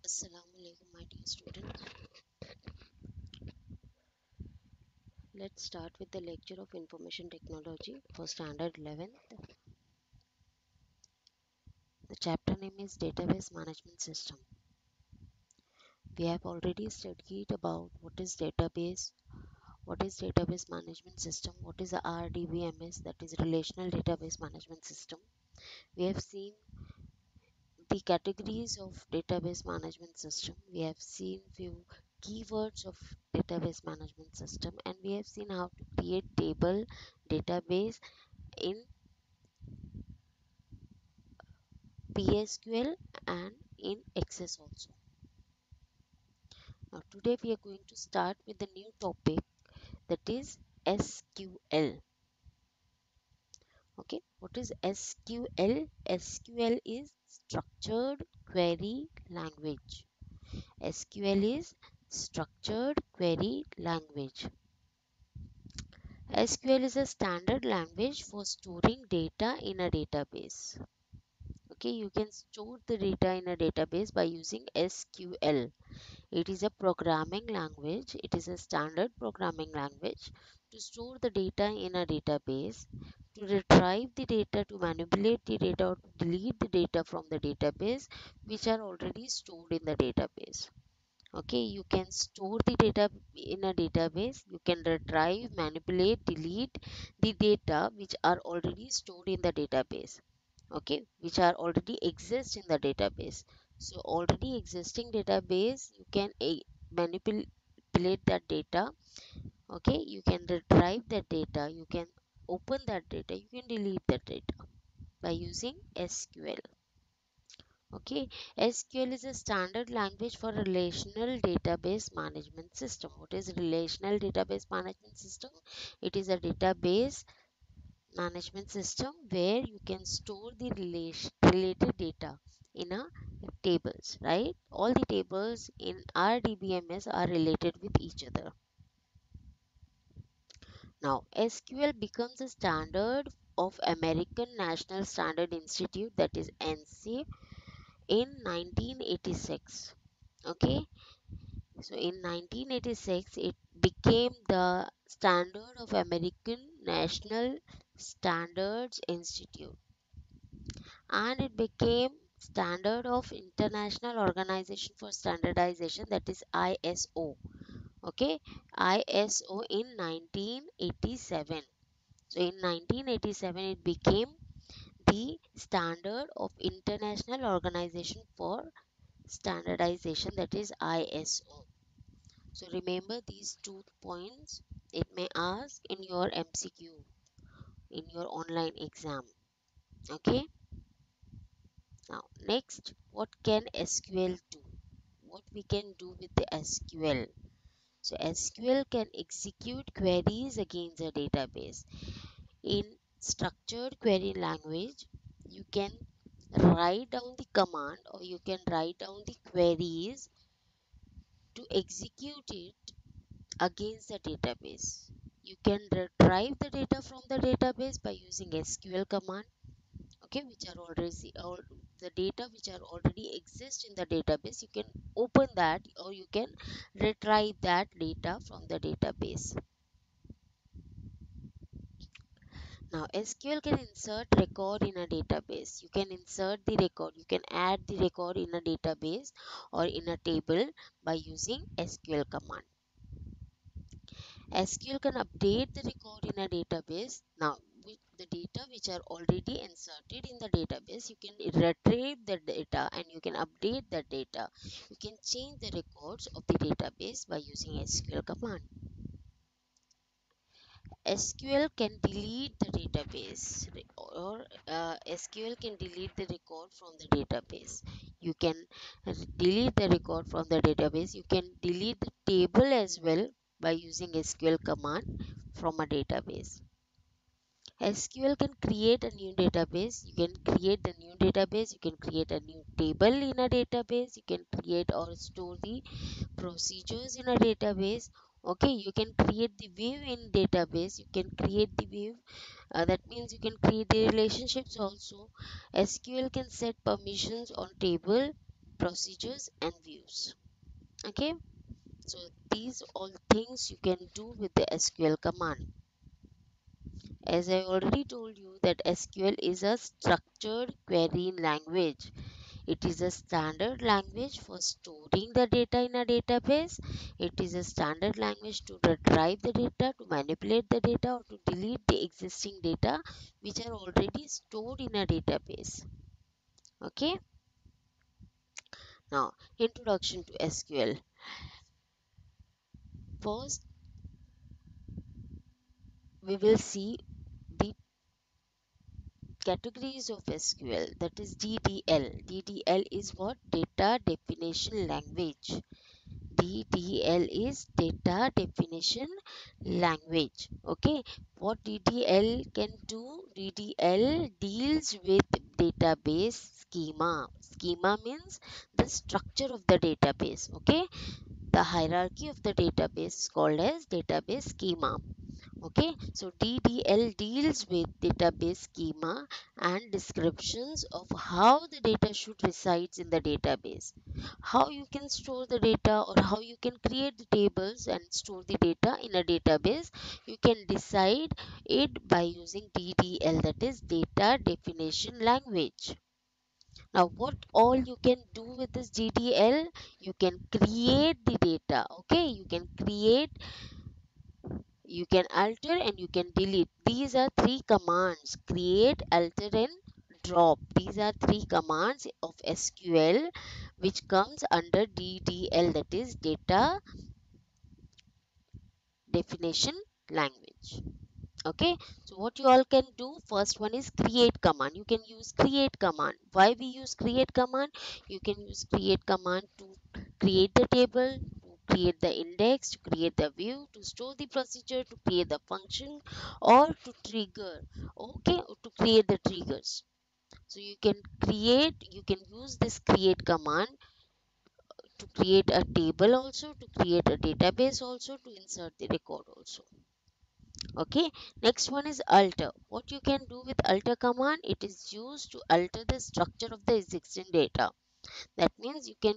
Assalamualaikum, my dear student. Let's start with the lecture of Information Technology for Standard 11th. The chapter name is Database Management System. We have already studied about what is Database Management System, what is the RDBMS, that is Relational Database Management System. We have seen the categories of database management system. We have seen few keywords of database management system, and we have seen how to create table database in PSQL and in Access also. Now today we are going to start with the new topic, that is SQL. Okay, what is SQL? SQL is structured query language. SQL is structured query language. SQL is a standard language for storing data in a database. Okay, you can store the data in a database by using SQL. It is a programming language. It is a standard programming language to store the data in a database, to retrieve the data, to manipulate the data, or to delete the data from the database which are already stored in the database. Okay, you can store the data in a database. You can retrieve, manipulate, delete the data which are already stored in the database. Okay, which are already exist in the database. So already existing database, you can manipulate that data. Okay, you can retrieve that data, you can open that data, you can delete that data by using SQL. Okay, SQL is a standard language for relational database management system. What is relational database management system? It is a database management system where you can store the related data in a tables, right? All the tables in RDBMS are related with each other. Now, SQL becomes a standard of American National Standard Institute, that is ANSI, in 1986. Okay, so in 1986 it became the standard of American National Standards Institute, and it became standard of International Organization for Standardization, that is ISO. Okay, ISO in 1987. So in 1987 it became the standard of International Organization for Standardization, that is ISO. So remember these 2 points. It may ask in your MCQ, in your online exam. Okay. Now next, what can SQL do? What we can do with the SQL? So SQL can execute queries against a database. In structured query language, you can write down the command, or you can write down the queries to execute it against the database. You can retrieve the data from the database by using SQL command, okay, which are already or the data which are already exist in the database. You can open that, or you can retrieve that data from the database. Now SQL can insert record in a database. You can insert the record, you can add the record in a database or in a table by using SQL command. SQL can update the record in a database. Now, with the data which are already inserted in the database, you can retrieve the data and you can update the data. You can change the records of the database by using SQL command. SQL can delete the database, or SQL can delete the record from the database. You can delete the record from the database. You can delete the table as well by using SQL command from a database. SQL can create a new database. You can create the new database. You can create a new table in a database. You can create or store the procedures in a database. Okay, you can create the view in database. You can create the view. That means you can create the relationships also. SQL can set permissions on table. procedures and views. Okay, so these all things you can do with the SQL command. As I already told you that SQL is a structured querying language. It is a standard language for storing the data in a database. It is a standard language to retrieve the data, to manipulate the data, or to delete the existing data which are already stored in a database. Okay. Now, introduction to SQL. First, we will see the categories of SQL, that is DDL. DDL is what? Data Definition Language. DDL is data definition language. Okay, what DDL can do? DDL deals with database schema. Schema means the structure of the database. Okay, the hierarchy of the database is called as database schema. Okay, so DDL deals with database schema and descriptions of how the data should reside in the database, how you can store the data, or how you can create the tables and store the data in a database. You can decide it by using DDL, that is data definition language. Now, what all you can do with this DDL? You can create the data. Okay, you can create, you can alter, and you can delete. These are three commands: create, alter, and drop. These are three commands of SQL which comes under DDL, that is data definition language. Okay, so what you all can do, first one is create command. You can use create command. Why we use create command? You can use create command to create the table, to create the index, to create the view, to store the procedure, to create the function, or to trigger. Okay, or to create the triggers. So you can create, you can use this create command to create a table also, to create a database also, to insert the record also. Okay, next one is alter. What you can do with alter command? It is used to alter the structure of the existing data. That means you can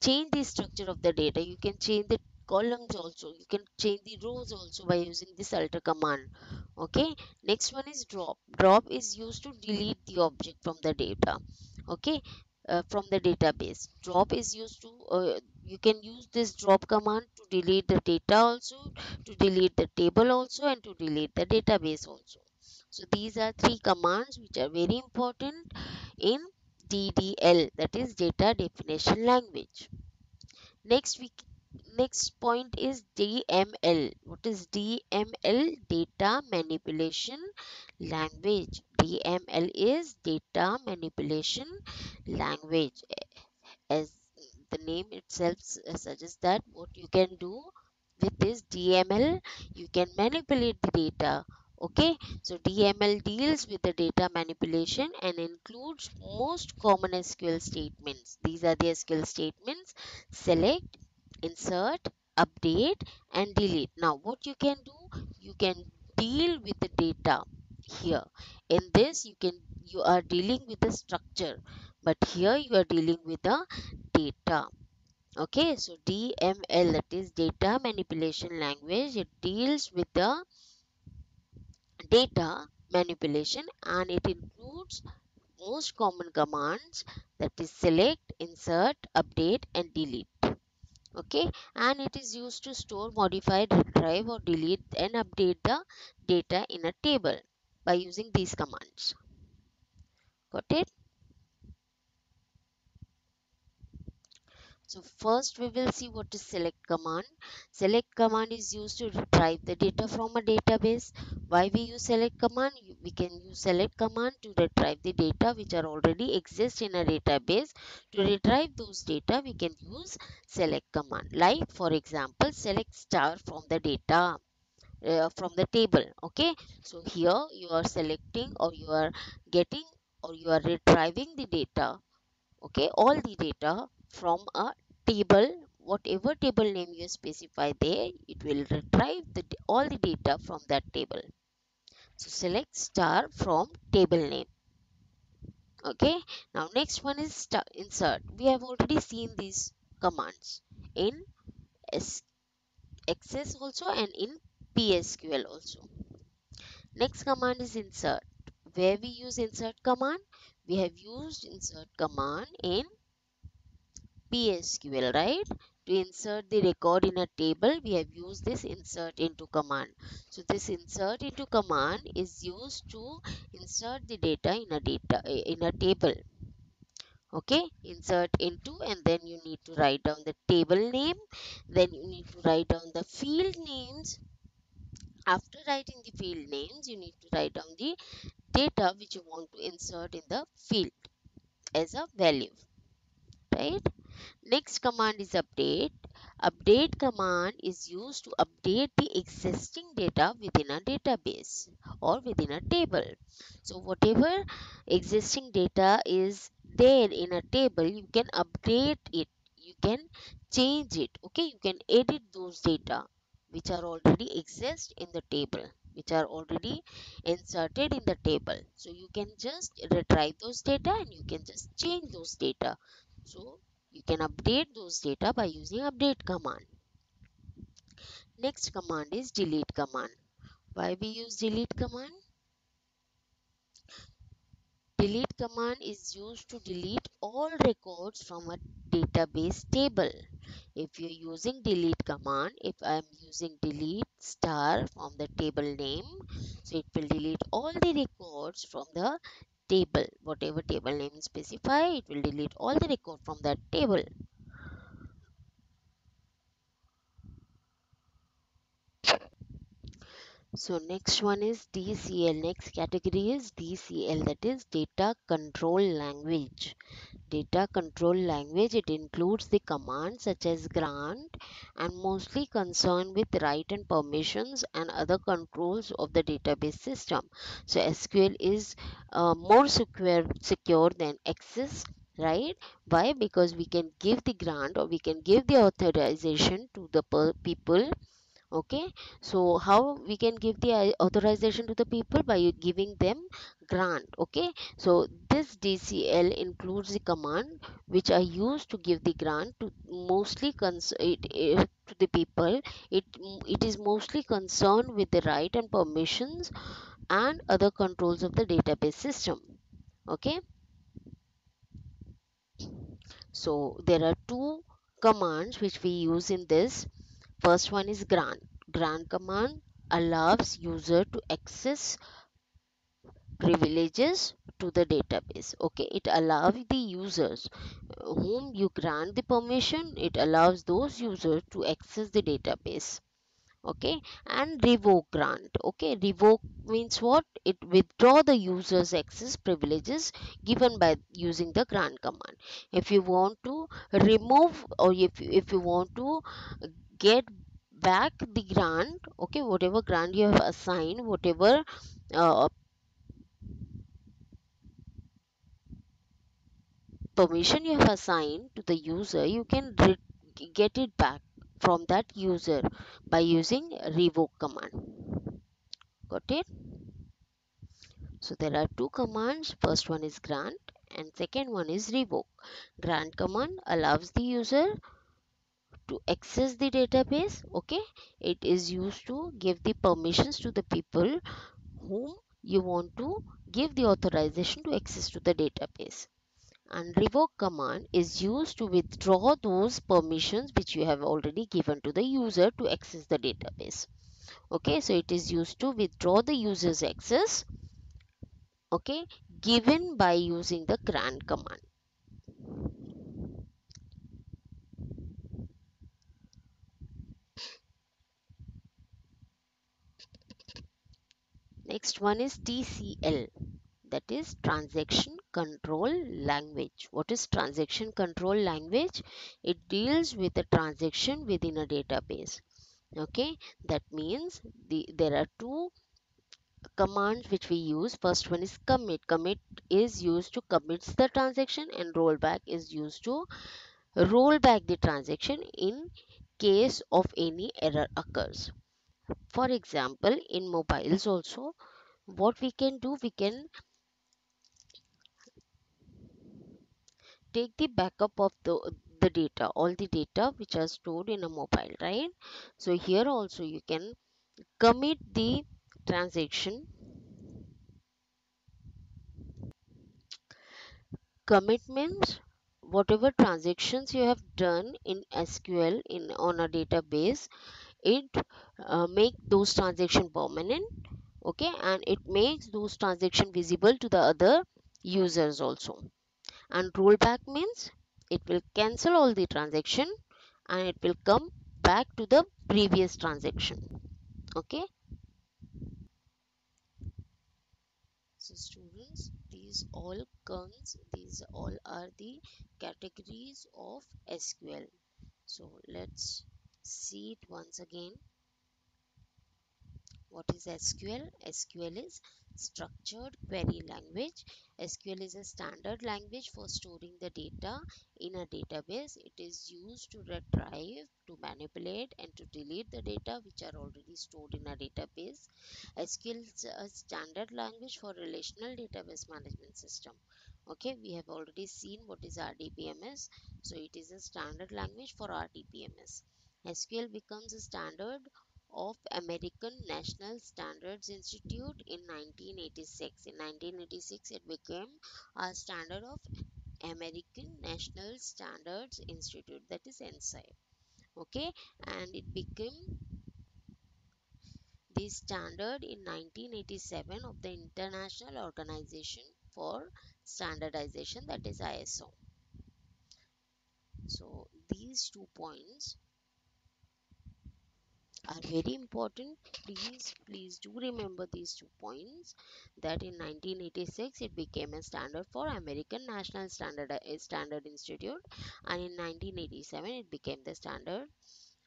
change the structure of the data. You can change the columns also. You can change the rows also by using this alter command. Okay, next one is drop. Drop is used to delete the object from the data. Okay, from the database. Drop is used to, you can use this drop command to delete the data also, to delete the table also, and to delete the database also. So these are three commands which are very important in DDL, that is data definition language. Next we next point is DML. What is DML? Data manipulation language. DML is data manipulation language. As the name itself suggests, that what you can do with this DML, you can manipulate the data. Okay, so DML deals with the data manipulation and includes most common SQL statements. These are the SQL statements: select, insert, update, and delete. Now what you can do, you can deal with the data here. In this you are dealing with the structure, but here you are dealing with the data. Okay, so DML, that is data manipulation language, it deals with the data manipulation and it includes most common commands, that is select, insert, update, and delete. Okay, and it is used to store, modify, retrieve, or delete and update the data in a table by using these commands. Got it? So first we will see what is select command. Select command is used to retrieve the data from a database. Why we use select command? We can use select command to retrieve the data which are already exist in a database. To retrieve those data, we can use select command. Like for example, select star from the data, from the table. Okay, so here you are selecting, or you are getting, or you are retrieving the data. Okay, all the data from a table, whatever table name you specify there, it will retrieve all the data from that table. So select star from table name. Okay, now next one is insert. We have already seen these commands in S access also and in PSQL also. Next command is insert. Where we use insert command? We have used insert command in PSQL, right? To insert the record in a table, we have used this insert into command. So this insert into command is used to insert the data in a table. Okay, insert into, and then you need to write down the table name. Then you need to write down the field names. After writing the field names, you need to write down the data which you want to insert in the field as a value, right? Next command is update. Update command is used to update the existing data within a database or within a table. So whatever existing data is there in a table, you can update it, you can change it, okay? You can edit those data which are already exist in the table, which are already inserted in the table. So you can just retrieve those data and you can just change those data. So you can update those data by using update command. Next command is delete command. Why we use delete command? Delete command is used to delete all records from a database table. If you're using delete command, if I'm using delete star from the table name, so it will delete all the records from the table. Whatever table name specify, it will delete all the record from that table. So next one is DCL. Next category is DCL, that is data control language. Data control language, it includes the commands such as grant and mostly concerned with right and permissions and other controls of the database system. So SQL is more secure than Access, right? Why? Because we can give the grant or we can give the authorization to the people. Okay, so how we can give the authorization to the people? By giving them grant. Okay, so this DCL includes the command which are used to give the grant to mostly to the people. It is mostly concerned with the right and permissions and other controls of the database system. Okay, so there are two commands which we use in this. First one is grant. Grant command allows user to access privileges to the database. Okay, it allows the users whom you grant the permission, it allows those users to access the database. Okay, and revoke grant. Okay, revoke means what? It withdraw the user's access privileges given by using the grant command. If you want to remove, or if you want to get back the grant, okay, whatever grant you have assigned, whatever uh, permission you have assigned to the user, you can get it back from that user by using revoke command. Got it? So there are two commands. First one is grant and second one is revoke. Grant command allows the user to access the database. Okay, it is used to give the permissions to the people whom you want to give the authorization to access to the database. And revoke command is used to withdraw those permissions which you have already given to the user to access the database. Okay, so it is used to withdraw the user's access, okay, given by using the grant command. Next one is TCL, that is transaction control language. What is transaction control language? It deals with a transaction within a database. Okay, that means there are two commands which we use. First one is commit. Commit is used to commit the transaction, and rollback is used to roll back the transaction in case of any error occurs. For example, in mobiles also, what we can do, we can take the backup of the data, all the data which are stored in a mobile, right? So here also you can commit the transaction. Commit means whatever transactions you have done in SQL in on a database, it make those transactions permanent, okay, and it makes those transactions visible to the other users also. And rollback means it will cancel all the transaction and it will come back to the previous transaction, okay. So students, these all are the categories of SQL. So let's see it once again. What is SQL? SQL is structured query language. SQL is a standard language for storing the data in a database. It is used to retrieve, to manipulate, and to delete the data which are already stored in a database. SQL is a standard language for relational database management system. Okay, we have already seen what is RDBMS. So it is a standard language for RDBMS. SQL becomes a standard of American National Standards Institute in 1986. In 1986, it became a standard of American National Standards Institute, that is NSI. Okay, and it became the standard in 1987 of the International Organization for Standardization, that is ISO. So these 2 points are very important. Please do remember these 2 points, that in 1986 it became a standard for American National Standard Institute, and in 1987 it became the standard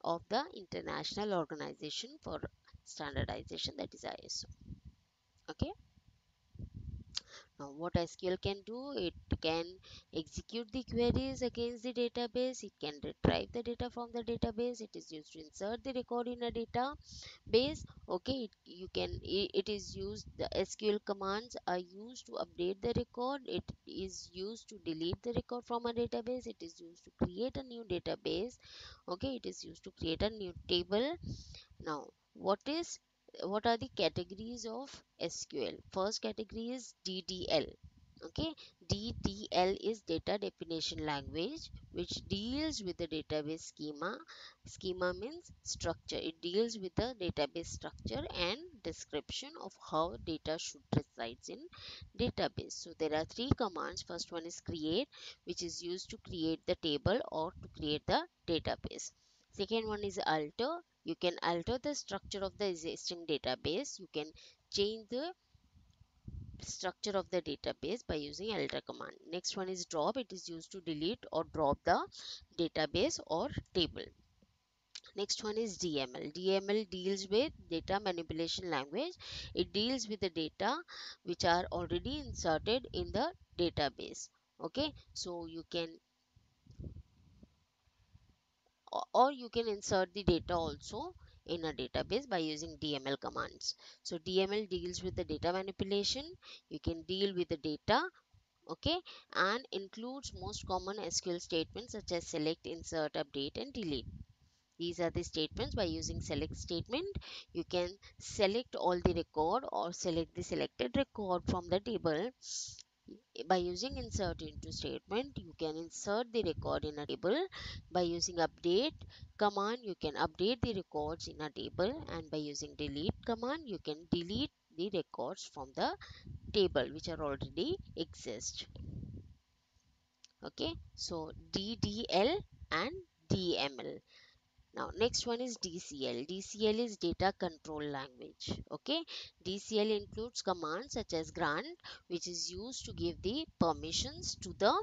of the International Organization for Standardization, that is ISO. Okay. Now, what SQL can do, it can execute the queries against the database, it can retrieve the data from the database, it is used to insert the record in a database. Okay, it is used, the SQL commands are used to update the record, it is used to delete the record from a database, it is used to create a new database. Okay, it is used to create a new table. Now, what are the categories of SQL? First category is DDL. Okay, DDL is data definition language, which deals with the database schema. Schema means structure. It deals with the database structure and description of how data should reside in database. So there are three commands. First one is create, which is used to create the table or to create the database. Second one is alter. You can alter the structure of the existing database. You can change the structure of the database by using alter command. Next one is drop. It is used to delete or drop the database or table. Next one is DML. DML deals with data manipulation language. It deals with the data which are already inserted in the database. Okay, so you can, or you can insert the data also in a database by using DML commands. So DML deals with the data manipulation. You can deal with the data, okay, and includes most common SQL statements such as select, insert, update, and delete. These are the statements. By using select statement, you can select all the record or select the selected record from the table. By using insert into statement, you can insert the record in a table. By using update command, you can update the records in a table, and by using delete command, you can delete the records from the table which are already exist. Okay, so DDL and DML. Now next one is DCL. DCL is data control language. Okay, DCL includes commands such as grant, which is used to give the permissions to the,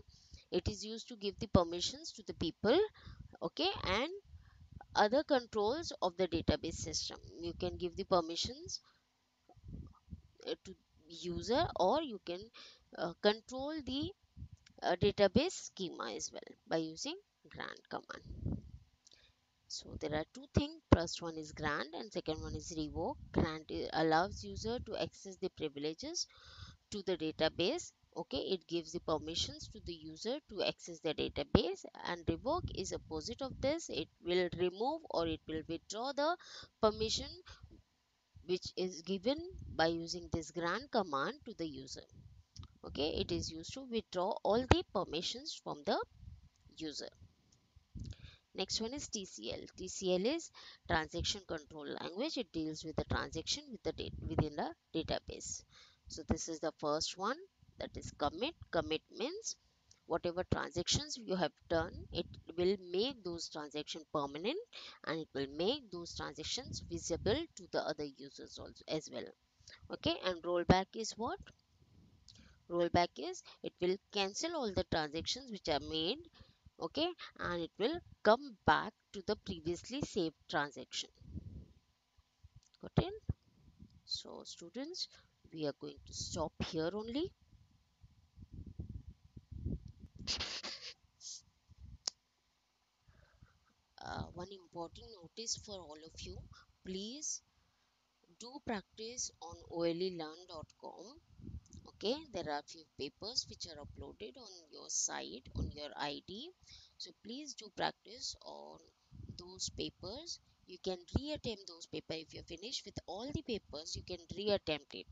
it is used to give the permissions to the people, okay, and other controls of the database system. You can give the permissions to user, or you can control the database schema as well by using grant command. So there are two things. First one is grant and second one is revoke. Grant allows user to access the privileges to the database. Okay, it gives the permissions to the user to access the database, and revoke is opposite of this. It will remove or it will withdraw the permission which is given by using this grant command to the user. Okay, it is used to withdraw all the permissions from the user. Next one is TCL. TCL is transaction control language. It deals with the transaction with the within the database. So this is the first one, that is commit. Commit means whatever transactions you have done, it will make those transactions permanent, and it will make those transactions visible to the other users also as well. Okay, and rollback is what? Rollback is it will cancel all the transactions which are made. Okay, and it will come back to the previously saved transaction. Got it? So students, we are going to stop here only. One important notice for all of you: please do practice on olelearn.com. Okay, there are few papers which are uploaded on your site, on your ID. So please do practice on those papers. You can reattempt those papers. If you finish with all the papers, you can reattempt it.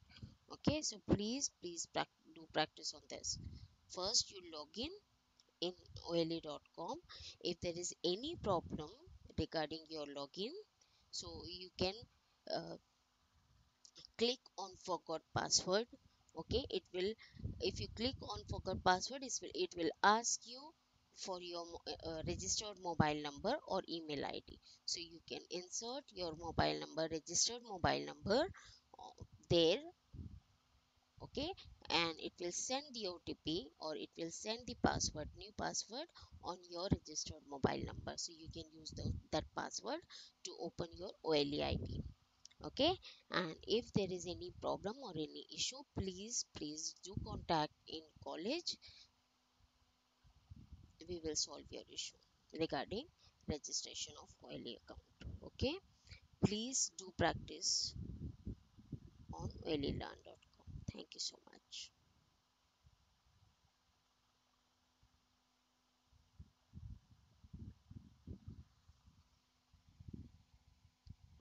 Okay, so please do practice on this. First, you log in ole.com. If there is any problem regarding your login, so you can uh, click on forgot password. Okay, it will, if you click on forgot password, it will ask you for your registered mobile number or email ID. So you can insert your mobile number, registered mobile number there. Okay, and it will send the OTP, or it will send the password, new password, on your registered mobile number. So you can use that password to open your OLE ID. Okay, and if there is any problem or any issue, please do contact in college. We will solve your issue regarding registration of OLE account. Okay, please do practice on olelearn.com. Thank you so much.